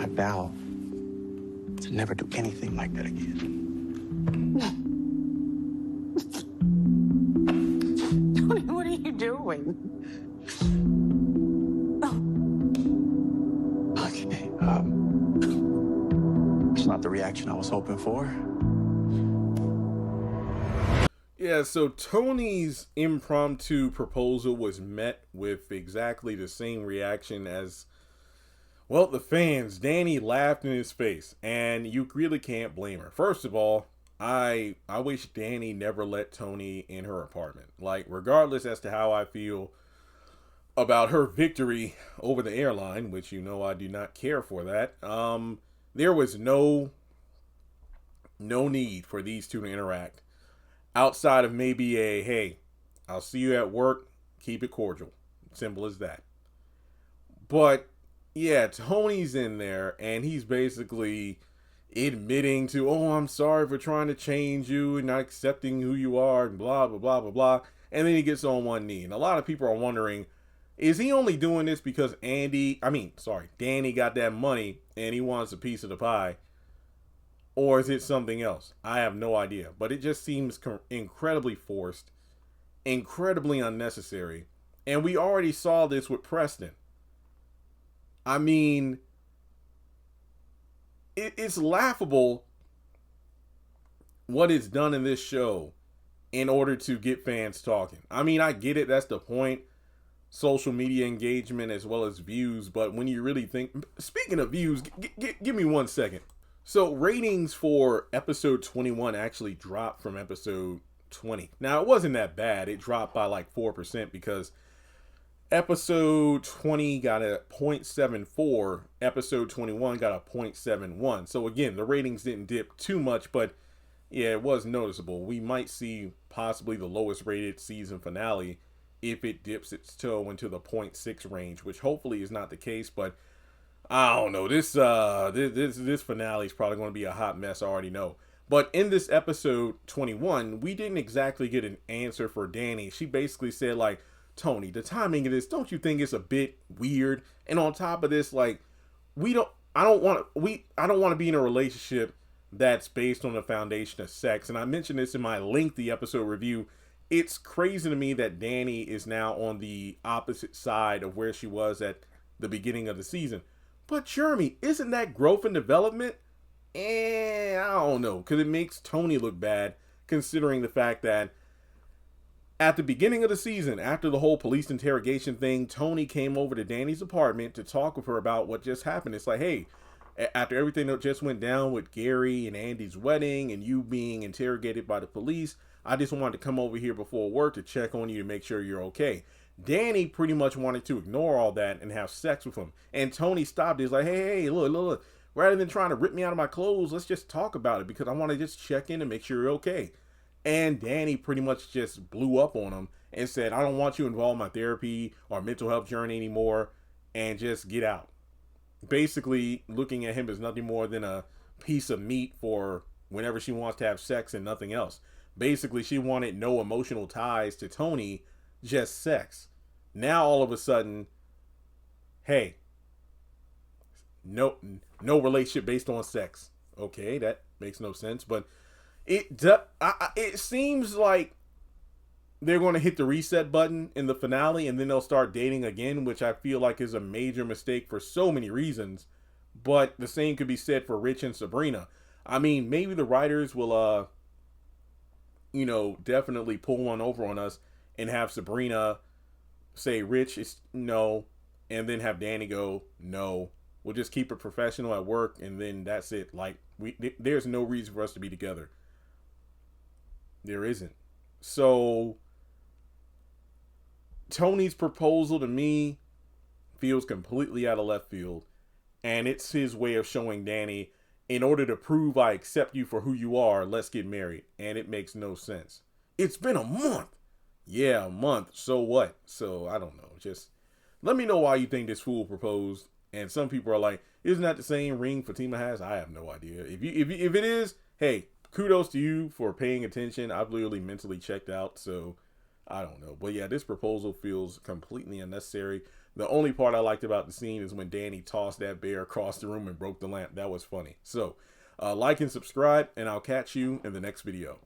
vow to never do anything like that again. Tony, what are you doing? Okay, it's not the reaction I was hoping for. Yeah, so Tony's impromptu proposal was met with exactly the same reaction as, well, the fans. Dany laughed in his face, and you really can't blame her. First of all, I wish Dany never let Tony in her apartment. Like, regardless as to how I feel about her victory over the airline, which you know I do not care for that, there was no need for these two to interact. Outside of maybe a, hey, I'll see you at work, keep it cordial. Simple as that. But, yeah, Tony's in there, and he's basically admitting to, oh, I'm sorry for trying to change you and not accepting who you are, and blah, blah, blah, blah, blah. And then he gets on one knee. And a lot of people are wondering, is he only doing this because Dany got that money, and he wants a piece of the pie? Or is it something else? I have no idea. But it just seems incredibly forced, incredibly unnecessary. And we already saw this with Preston. I mean, it's laughable what is done in this show in order to get fans talking. I mean, I get it. That's the point. Social media engagement as well as views. But when you really think... Speaking of views, give me 1 second. So ratings for episode 21 actually dropped from episode 20. Now, it wasn't that bad. It dropped by like 4% because episode 20 got a 0.74. Episode 21 got a 0.71. So again, the ratings didn't dip too much, but yeah, it was noticeable. We might see possibly the lowest rated season finale if it dips its toe into the 0.6 range, which hopefully is not the case, but I don't know. This finale is probably going to be a hot mess. I already know. But in this episode 21, we didn't exactly get an answer for Dany. She basically said, like, Tony, the timing of this, don't you think it's a bit weird? And on top of this, like, I don't want to be in a relationship that's based on the foundation of sex. And I mentioned this in my lengthy episode review. It's crazy to me that Dany is now on the opposite side of where she was at the beginning of the season. But Jeremy, isn't that growth and development? I don't know, because it makes Tony look bad, considering the fact that at the beginning of the season, after the whole police interrogation thing, Tony came over to Dany's apartment to talk with her about what just happened. It's like, hey, after everything that just went down with Gary and Andy's wedding and you being interrogated by the police, I just wanted to come over here before work to check on you to make sure you're okay. Dany pretty much wanted to ignore all that and have sex with him. And Tony stopped. He's like, hey, look. Rather than trying to rip me out of my clothes, let's just talk about it because I want to just check in and make sure you're okay. And Dany pretty much just blew up on him and said, I don't want you involved in my therapy or mental health journey anymore and just get out. Basically looking at him as nothing more than a piece of meat for whenever she wants to have sex and nothing else. Basically, she wanted no emotional ties to Tony, just sex. Now all of a sudden, hey, no relationship based on sex. Okay, that makes no sense, but it seems like they're going to hit the reset button in the finale and then they'll start dating again, which I feel like is a major mistake for so many reasons. But the same could be said for Rich and Sabrina. I mean, maybe the writers will definitely pull one over on us and have Sabrina say Rich is no, and then have Dany go no. We'll just keep it professional at work, and then that's it. Like, there's no reason for us to be together. There isn't. So Tony's proposal to me feels completely out of left field, and it's his way of showing Dany, in order to prove I accept you for who you are, let's get married. And it makes no sense. It's been a month. Yeah, a month. So what? So I don't know. Just let me know why you think this fool proposed. And some people are like, isn't that the same ring Fatima has? I have no idea. If it is, hey, kudos to you for paying attention. I've literally mentally checked out. So I don't know. But yeah, this proposal feels completely unnecessary. The only part I liked about the scene is when Dany tossed that bear across the room and broke the lamp. That was funny. So like and subscribe, and I'll catch you in the next video.